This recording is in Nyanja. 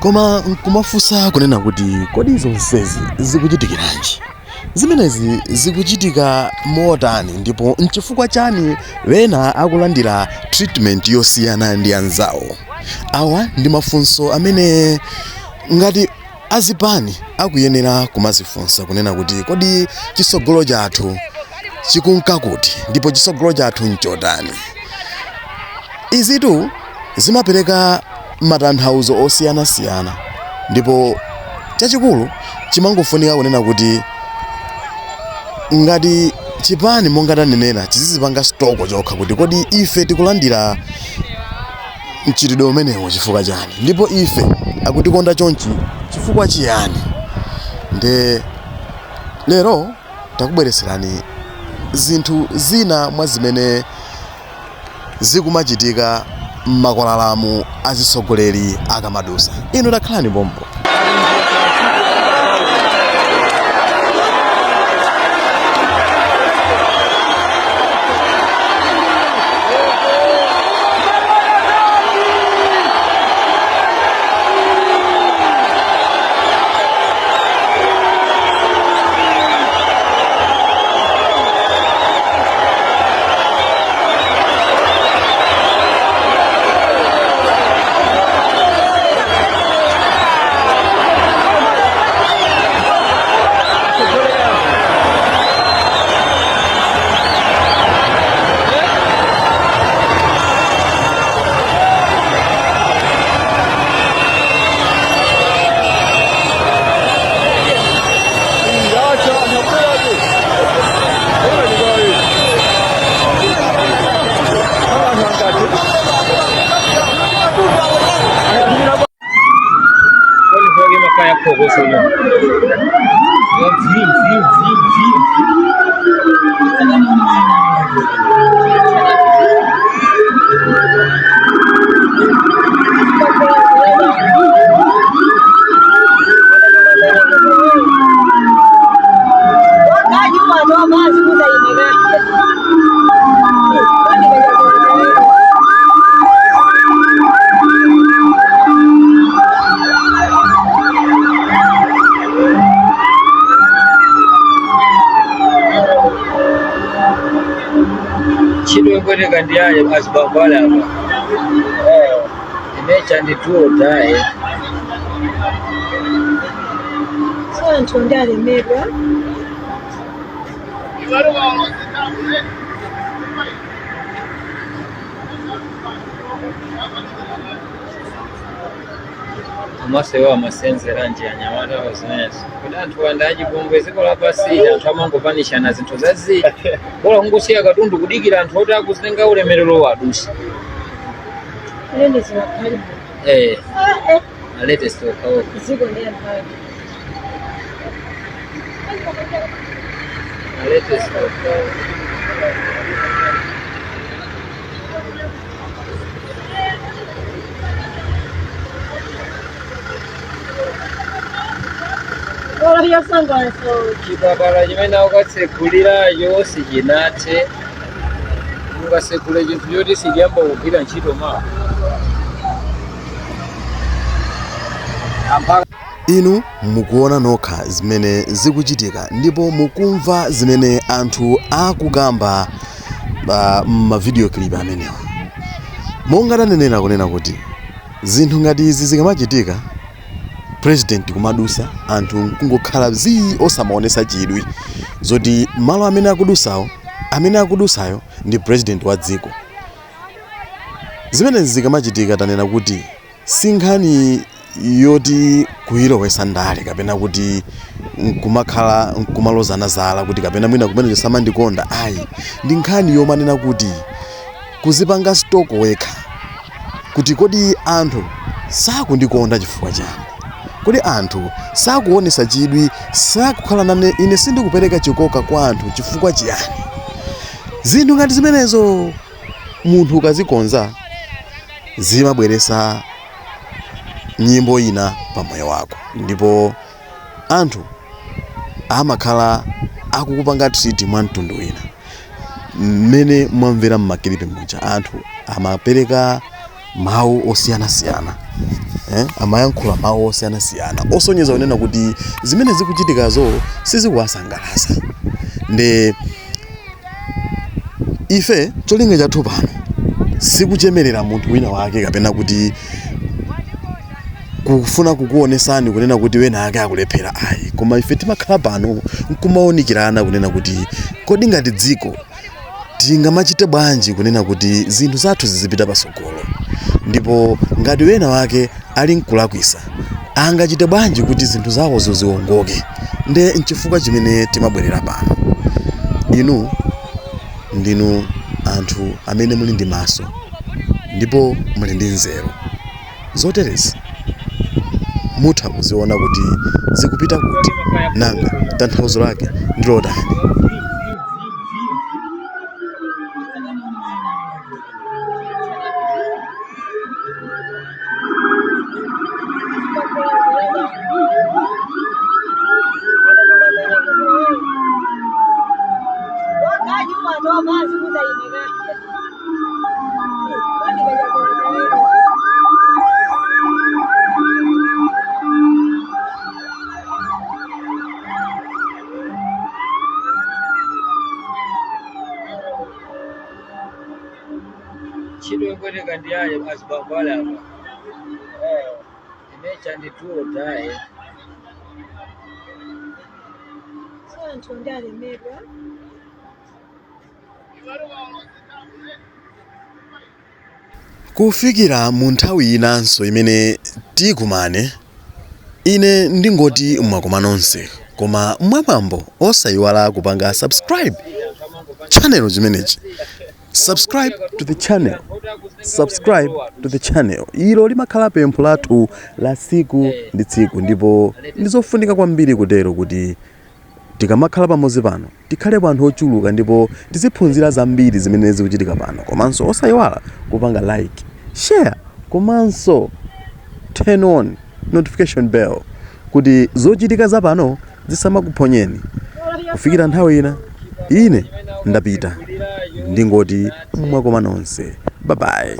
Koma nkumafusa kunena kuti kodi zonsezi zikuchitikiranji? Zimenezi zikuchitika motani ndipo nchifukwa chani wena akulandira treatment yosiyana ndi anzawo? Awa ndi mafunso amene ngati azipani akuyenera kumazifunsa kunena kuti kodi chisogolo chathu chikunka kuti ndipo chisogolo chathu nchotani. Izitu zimapereka matanthauzo osiyanasiyana ndipo chachikulu chimangofunika kunena kuti ngati chipani monga tanenera chizipanga stoko chokha kuti kodi ife tikulandira mchitidwe umenewo chifukwa chani ndipo ife akutikonda chonchi chifukwa chiyani. Nde lero takubwereserani zinthu zina mwa zimene zikumachitika m'makwalalamu azisogoleri akamadusa. Inu takhalani pompo. Chidwe ndiyaye azibambala apa. Imecha ndituotaye. So ntondale mebwa. Amase wa masenzera nje ya Nyamata wazinesi. Kuda anthu wandaji bongwe zikola pasi anthu amangopanishana zinthu zazi. Bola kungusiya katundu kudikira anthu oti akuzinenga ulemerero wadusi. Nende zinakali. Alete stoka huko. Ziko ndiye mpaka. Alete stoka. Ola yasanga so. Chipapala chimene ukatsekulira yonse chinathe. Ungasekule chinthu choti siyamba kugwira ntchito mawa. Inu mukuona nokha zimene zikuchitika ndipo mukumva zimene anthu akukamba ma video clip amenewa. Monga tanenera kunena kuti zinthu ngati izi zikamachitika president kumadusa anthu kungokhala osamaonesa chidwi zoti malo amene akudusayo ndi president wa dziko. Zimene zikamachitika tanena kuti sinkhani yoti kuilowesa ndale kapena kuti nkumakhala nkumalozana zala kuti kapena mwina kumene samandikonda ayi ndi nkhani yomanena kuti kuzipanga stoko wekha kuti kodi anthu sakundikonda chifukwa chani, kodi anthu sakuonesa chidwi, sakukhala nane ine sindikupereka chikoka kwa anthu chifukwa chiyani. Zinthu ngati zimenezo munthu ukazikonza zimabweresa nyimbo ina pamoyo wako ndipo anthu amakhala akukupanga treat mwa mtundu wina. Mmene mwamvera mmakilipe muja anthu amapereka mawu osiyanasiyana, amayankhula mawu osiyanasiyana osonyeza kunena kuti zimene zikuchitikazo sizikuwasangalatsa. Nde ife cholinga chathu pano sikuchemerera munthu wina wake kapena kuti kufuna kukuonesani kunena kuti wena ake akulephera ayi, koma ife timakhala pano nkumaonikirana kunena kuti kodi ngati dziko tingamachite bwanji kunena kuti zinthu zathu zizipita pasogolo, ndipo ngati wena wake ali nkulakwisa angachite bwanji kuti zinthu zawozo ziwongoke. Nde nchifukwa chimene timabwerera pano. Inu ndinu anthu amene muli ndi maso ndipo muli ndi nzeru zoterezi, mutha kuziona kuti zikupita kuti nanga tanthauzo lake ndi lotani. Chidwe kwete kandi aye azibambala apa. Imecha ndituo tae. So anthu ndi alemedwa. Kufikira mu nthawi inanso imene tikumane, ine ndingoti mwakoma nonse, koma mwapambo osayiwala kupanga subscribe channel chimenechi. Subscribe to the channel. Subscribe to the channel. Ilo limakhala pempho lathu la tsiku ndi tsiku, ndipo ndizofunika kwambiri kutero kuti tikamakhala pamodzi pano tikhale anthu ochuluka ndipo tiziphunzira zambiri zimene zikuchitika pano. Komanso osayiwala kupanga like, share, komanso turn on notification bell kuti zochitika za pano zisamakuphonyeni. Kufikira nthawi ina ine ndapita, ndingoti mwakoma nonse. Bye bye.